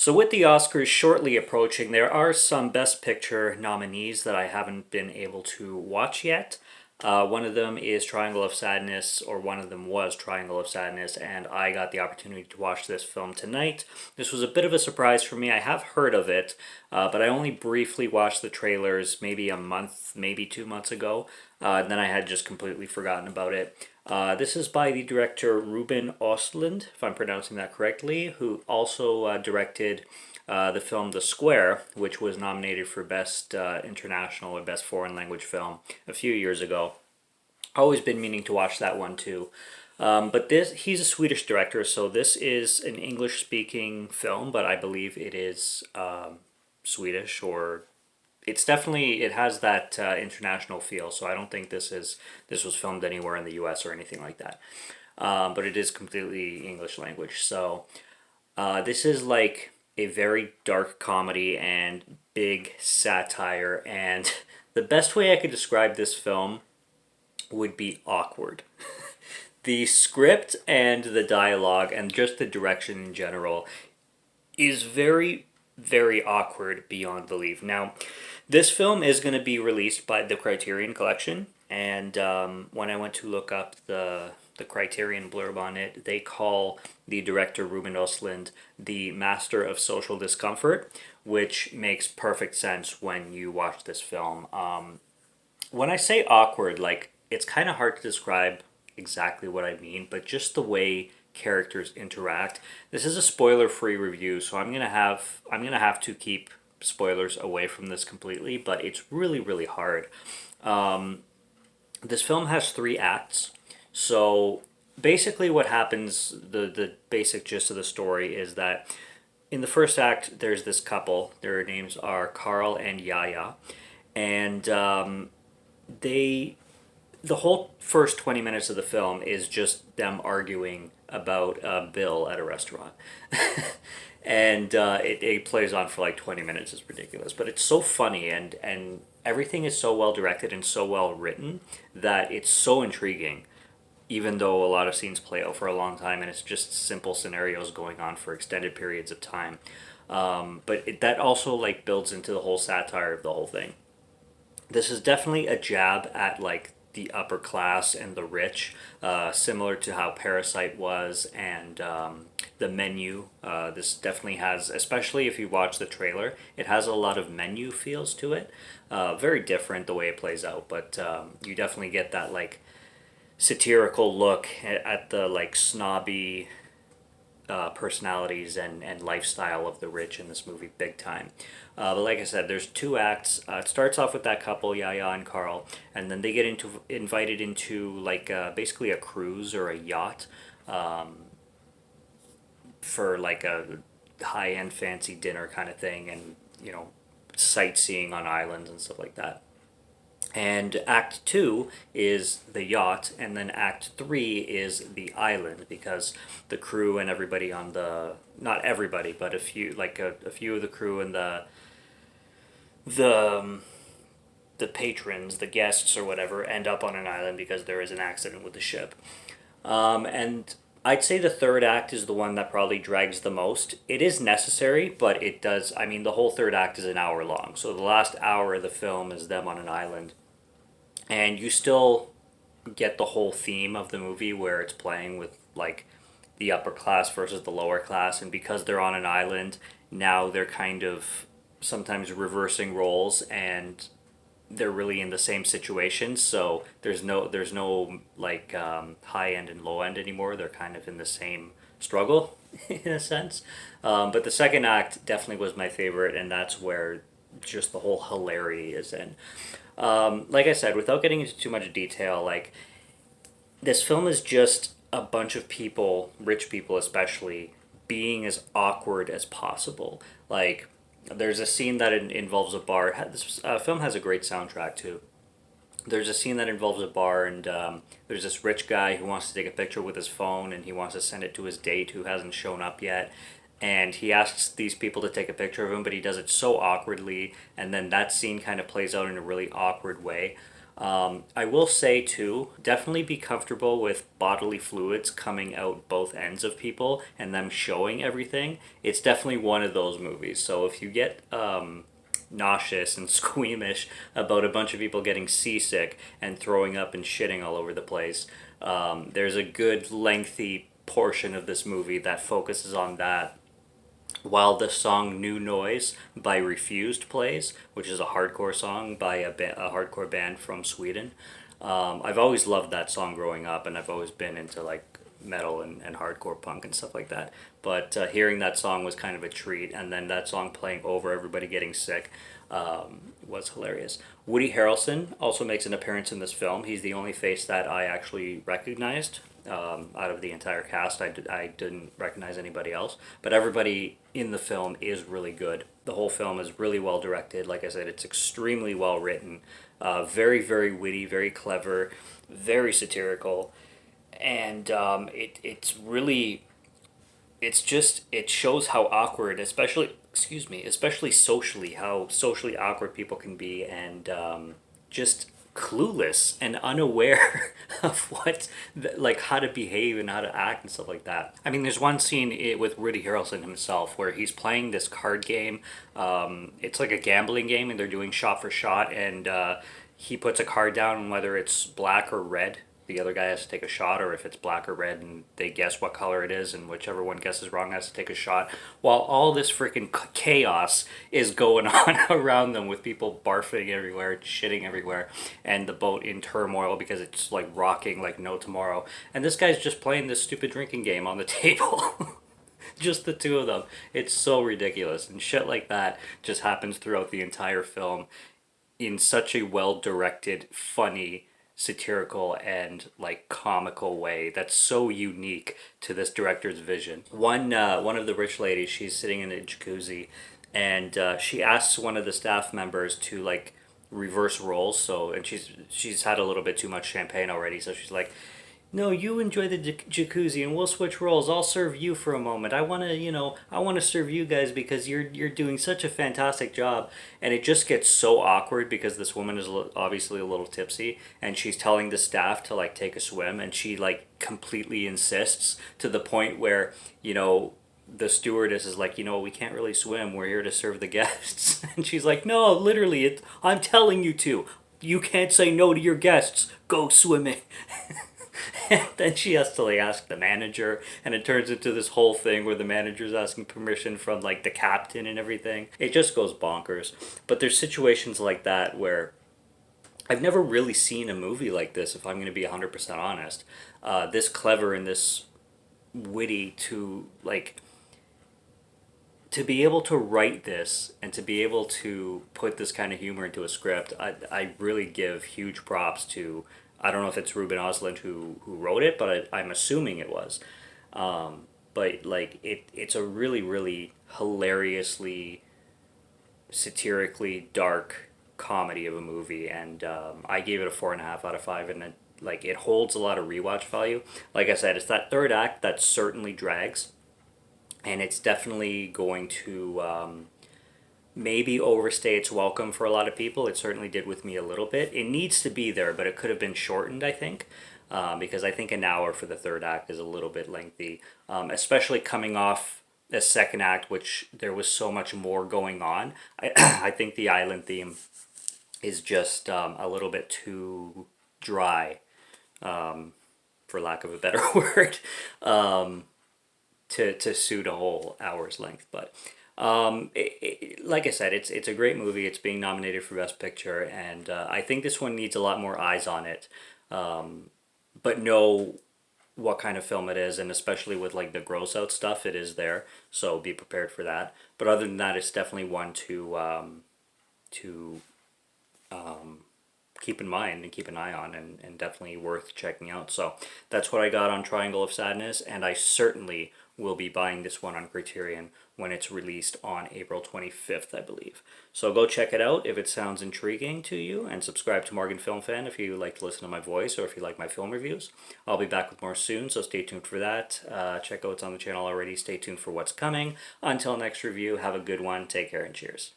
So, with the Oscars shortly approaching, there are some Best Picture nominees that I haven't been able to watch yet. One of them is Triangle of Sadness, or one of them was Triangle of Sadness, and I got the opportunity to watch this film tonight. This was a bit of a surprise for me. I have heard of it, but I only briefly watched the trailers maybe a month, maybe 2 months ago, and then I had just completely forgotten about it. This is by the director Ruben Östlund, if I'm pronouncing that correctly, who also directed the film The Square, which was nominated for Best International or Best Foreign Language Film a few years ago. Always been meaning to watch that one too. But he's a Swedish director, so this is an English speaking film, but I believe it is Swedish, or it has that international feel. So I don't think this was filmed anywhere in the U.S. or anything like that. But it is completely English language. So this is like a very dark comedy and big satire, and the best way I could describe this film would be awkward. The script and the dialogue and just the direction in general is very, very awkward beyond belief. Now, this film is going to be released by the Criterion Collection, and when I went to look up the Criterion blurb on it, they call the director Ruben Östlund the master of social discomfort, which makes perfect sense when you watch this film. When I say awkward, like, it's kind of hard to describe exactly what I mean, but just the way characters interact. This is a spoiler-free review, so I'm gonna have to keep spoilers away from this completely, but it's really, really hard. This film has 3 acts. So basically what happens, the basic gist of the story is that in the first act there's this couple. Their names are Carl and Yaya, and they the whole first 20 minutes of the film is just them arguing about a bill at a restaurant. And it plays on for like 20 minutes. It's ridiculous, but it's so funny, and everything is so well directed and so well written that it's so intriguing, even though a lot of scenes play out for a long time and it's just simple scenarios going on for extended periods of time. That also like builds into the whole satire of the whole thing. This is definitely a jab at like the upper class and the rich, similar to how Parasite was, and the Menu. This definitely has, especially if you watch the trailer, it has a lot of Menu feels to it. Very different the way it plays out, but you definitely get that like satirical look at the like snobby personalities and lifestyle of the rich in this movie big time. But like I said, there's 2 acts. It starts off with that couple, Yaya and Carl, and then they get invited into like basically a cruise or a yacht, for like a high end fancy dinner kind of thing, and sightseeing on islands and stuff like that. And Act Two is the yacht, and then Act Three is the island, because the crew and everybody on the, not everybody, but a few, like a few of the crew and the the patrons, the guests or whatever, end up on an island because there is an accident with the ship. And I'd say the third act is the one that probably drags the most. It is necessary, but it does. I mean, the whole third act is an hour long, so the last hour of the film is them on an island, and you still get the whole theme of the movie where it's playing with like the upper class versus the lower class, and because they're on an island now, they're kind of sometimes reversing roles, and they're really in the same situation. So there's no like high end and low end anymore. They're kind of in the same struggle in a sense. But the second act definitely was my favorite, and that's where just the whole hilarity is in. Like I said, without getting into too much detail, like, this film is just a bunch of people, rich people especially, being as awkward as possible. Like, there's a scene that involves a bar. This film has a great soundtrack too. There's a scene that involves a bar, and there's this rich guy who wants to take a picture with his phone, and he wants to send it to his date who hasn't shown up yet. And he asks these people to take a picture of him, but he does it so awkwardly, and then that scene kind of plays out in a really awkward way. I will say too, definitely be comfortable with bodily fluids coming out both ends of people and them showing everything. It's definitely one of those movies. So if you get nauseous and squeamish about a bunch of people getting seasick and throwing up and shitting all over the place, there's a good lengthy portion of this movie that focuses on that while the song New Noise by Refused plays, which is a hardcore song by a hardcore band from Sweden. I've always loved that song growing up, and I've always been into like metal and hardcore punk and stuff like that. But hearing that song was kind of a treat, and then that song playing over everybody getting sick was hilarious. Woody Harrelson also makes an appearance in this film. He's the only face that I actually recognized out of the entire cast. I didn't recognize anybody else, but everybody in the film is really good. The whole film is really well directed. Like I said, it's extremely well written, very, very witty, very clever, very satirical, and it's really, it's just, it shows how awkward, especially, excuse me, especially socially, how socially awkward people can be, and just clueless and unaware of what, like, how to behave and how to act and stuff like that. I mean, there's one scene with Woody Harrelson himself where he's playing this card game. It's like a gambling game, and they're doing shot for shot, and he puts a card down, and whether it's black or red, the other guy has to take a shot, or if it's black or red, and they guess what color it is, and whichever one guesses wrong has to take a shot, while all this freaking chaos is going on around them with people barfing everywhere, shitting everywhere, and the boat in turmoil because it's like rocking like no tomorrow. And this guy's just playing this stupid drinking game on the table. Just the two of them. It's so ridiculous, and shit like that just happens throughout the entire film in such a well directed, funny, satirical, and like comical way that's so unique to this director's vision. One of the rich ladies, she's sitting in a jacuzzi, and she asks one of the staff members to like reverse roles. So, and she's had a little bit too much champagne already, so she's like, no, you enjoy the jacuzzi, and we'll switch roles. I'll serve you for a moment. I want to, I want to serve you guys because you're doing such a fantastic job. And it just gets so awkward because this woman is obviously a little tipsy, and she's telling the staff to like take a swim, and she like completely insists to the point where, the stewardess is like, we can't really swim. We're here to serve the guests. And she's like, no, literally, I'm telling you to. You can't say no to your guests. Go swimming. And then she has to like ask the manager, and it turns into this whole thing where the manager's asking permission from like the captain and everything. It just goes bonkers. But there's situations like that where I've never really seen a movie like this, if I'm going to be 100% honest. This clever and this witty to be able to write this and to be able to put this kind of humor into a script. I really give huge props to, I don't know if it's Ruben Östlund who wrote it, but I'm assuming it was. But like it's a really, really hilariously, satirically dark comedy of a movie, and I gave it a 4.5 out of 5, and it holds a lot of rewatch value. Like I said, it's that third act that certainly drags, and it's definitely going to maybe overstay its welcome for a lot of people. It certainly did with me a little bit. It needs to be there, but it could have been shortened, I think, because I think an hour for the third act is a little bit lengthy, especially coming off a second act, which there was so much more going on. I think the island theme is just a little bit too dry, for lack of a better word, to suit a whole hour's length. But like I said, it's a great movie. It's being nominated for Best Picture, and I think this one needs a lot more eyes on it. But know what kind of film it is, and especially with like the gross out stuff, it is there. So be prepared for that. But other than that, it's definitely one to keep in mind and keep an eye on, and definitely worth checking out. So that's what I got on Triangle of Sadness, and I certainly will be buying this one on Criterion when it's released on April 25th, I believe. So go check it out if it sounds intriguing to you, and subscribe to Morgan Film Fan if you like to listen to my voice or if you like my film reviews. I'll be back with more soon, so stay tuned for that. Check out what's on the channel already. Stay tuned for what's coming. Until next review, have a good one. Take care and cheers.